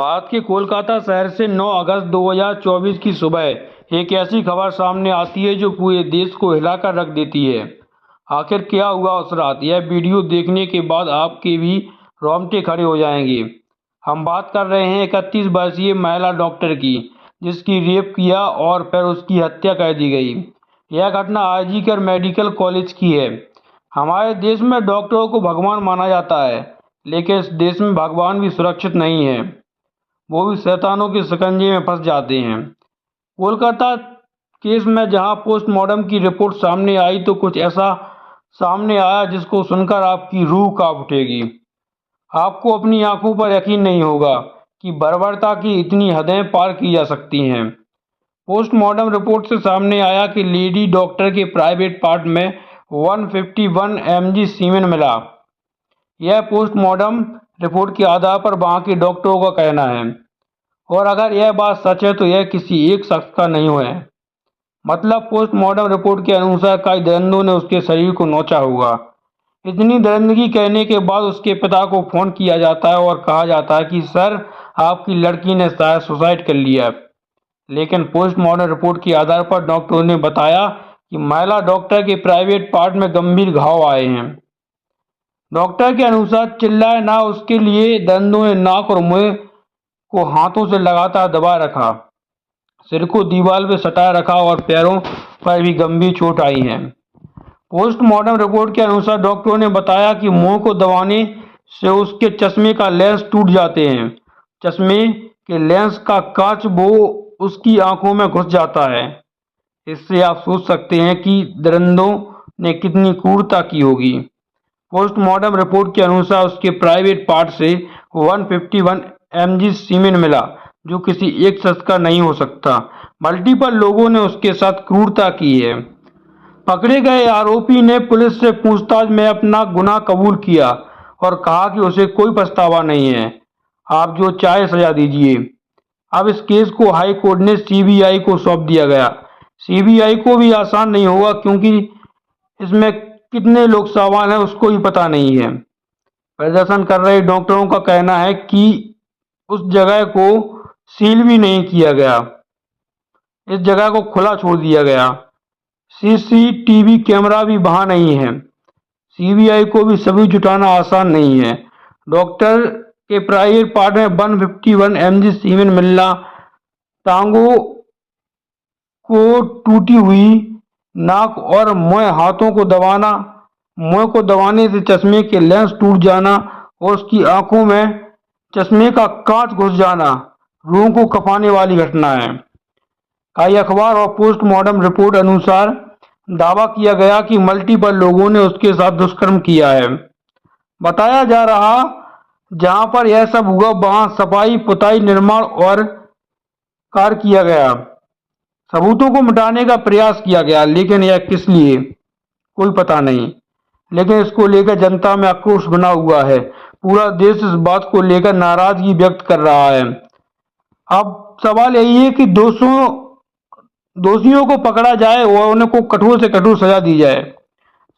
भारत के कोलकाता शहर से 9 अगस्त 2024 की सुबह एक ऐसी खबर सामने आती है जो पूरे देश को हिलाकर रख देती है। आखिर क्या हुआ उस रात? यह वीडियो देखने के बाद आपके भी रोंगटे खड़े हो जाएंगे। हम बात कर रहे हैं 31 वर्षीय महिला डॉक्टर की, जिसकी रेप किया और फिर उसकी हत्या कर दी गई। यह घटना आरजीकर मेडिकल कॉलेज की है। हमारे देश में डॉक्टरों को भगवान माना जाता है, लेकिन इस देश में भगवान भी सुरक्षित नहीं है। वो भी शैतानों के शिकंजे में फंस जाते हैं। कोलकाता केस में जहां पोस्टमार्टम की रिपोर्ट सामने आई तो कुछ ऐसा सामने आया जिसको सुनकर आपकी रूह कांप उठेगी। आपको अपनी आंखों पर यकीन नहीं होगा कि बर्बरता की इतनी हदें पार की जा सकती हैं। पोस्टमार्टम रिपोर्ट से सामने आया कि लेडी डॉक्टर के प्राइवेट पार्ट में 151 mg सीमेन मिला। यह पोस्टमार्टम रिपोर्ट के आधार पर वहां के डॉक्टरों का कहना है, और अगर यह बात सच है तो यह किसी एक शख्स का नहीं है। मतलब पोस्टमार्टम रिपोर्ट के अनुसार कई दरिंदों ने उसके शरीर को नोचा होगा। इतनी दरिंदगी कहने के बाद उसके पिता को फोन किया जाता है और कहा जाता है कि सर, आपकी लड़की ने शायद सुसाइड कर लिया। लेकिन पोस्टमार्टम रिपोर्ट के आधार पर डॉक्टरों ने बताया कि महिला डॉक्टर के प्राइवेट पार्ट में गंभीर घाव आए हैं। डॉक्टर के अनुसार चिल्लाए ना, उसके लिए दंदों ने नाक और मुंह को हाथों से लगातार दबा रखा, सिर को दीवार पे सटा रखा और पैरों पर भी गंभीर चोट आई है। पोस्टमार्टम रिपोर्ट के अनुसार डॉक्टरों ने बताया कि मुंह को दबाने से उसके चश्मे का लेंस टूट जाते हैं। चश्मे के लेंस का कांच वो उसकी आंखों में घुस जाता है। इससे आप सोच सकते हैं कि दरिंदों ने कितनी क्रूरता की होगी। पोस्टमार्टम रिपोर्ट के अनुसार उसके प्राइवेट पार्ट से 151 mg सीमेन मिला, जो किसी एक शख्स का नहीं हो सकता। मल्टीपल लोगों ने उसके साथ क्रूरता की है। पकड़े गए आरोपी ने पुलिस से पूछताछ में अपना गुनाह कबूल किया और कहा कि उसे कोई पछतावा नहीं है। आप जो चाहे सजा दीजिए। अब इस केस को हाई कोर्ट ने सीबीआई को सौंप दिया गया। सीबीआई को भी आसान नहीं होगा, क्योंकि इसमें कितने लोग सवाल हैं उसको ही पता नहीं है। प्रदर्शन कर रहे डॉक्टरों का कहना है कि उस जगह को सील भी नहीं किया गया, इस जगह को खुला छोड़ दिया गया। सीसीटीवी कैमरा भी वहां नहीं है। सीबीआई को भी सबूत जुटाना आसान नहीं है। डॉक्टर के प्राइवेट पार्ट में 151 mg सीमेन मिलना, टांगों को टूटी हुई नाक और मुंह, हाथों को दबाना, मुंह को दबाने से चश्मे के लेंस टूट जाना और उसकी आंखों में चश्मे का कांच घुस जाना रूह को कंपाने वाली घटना है। कई अखबार और पोस्टमार्टम रिपोर्ट अनुसार दावा किया गया कि मल्टीपल लोगों ने उसके साथ दुष्कर्म किया है। बताया जा रहा जहां पर यह सब हुआ वहां सफाई, पुताई, निर्माण और कार्य किया गया। सबूतों को मिटाने का प्रयास किया गया, लेकिन यह किस लिए कोई पता नहीं। लेकिन इसको लेकर जनता में आक्रोश बना हुआ है। पूरा देश इस बात को लेकर नाराजगी व्यक्त कर रहा है। अब सवाल यही है कि दोषियों को पकड़ा जाए और उनको कठोर से कठोर सजा दी जाए।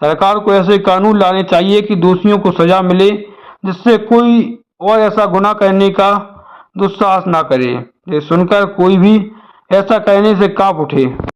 सरकार को ऐसे कानून लाने चाहिए कि दोषियों को सजा मिले, जिससे कोई और ऐसा गुनाह करने का दुस्साहस ना करे। ये सुनकर कोई भी ऐसा कहने से कांप उठे।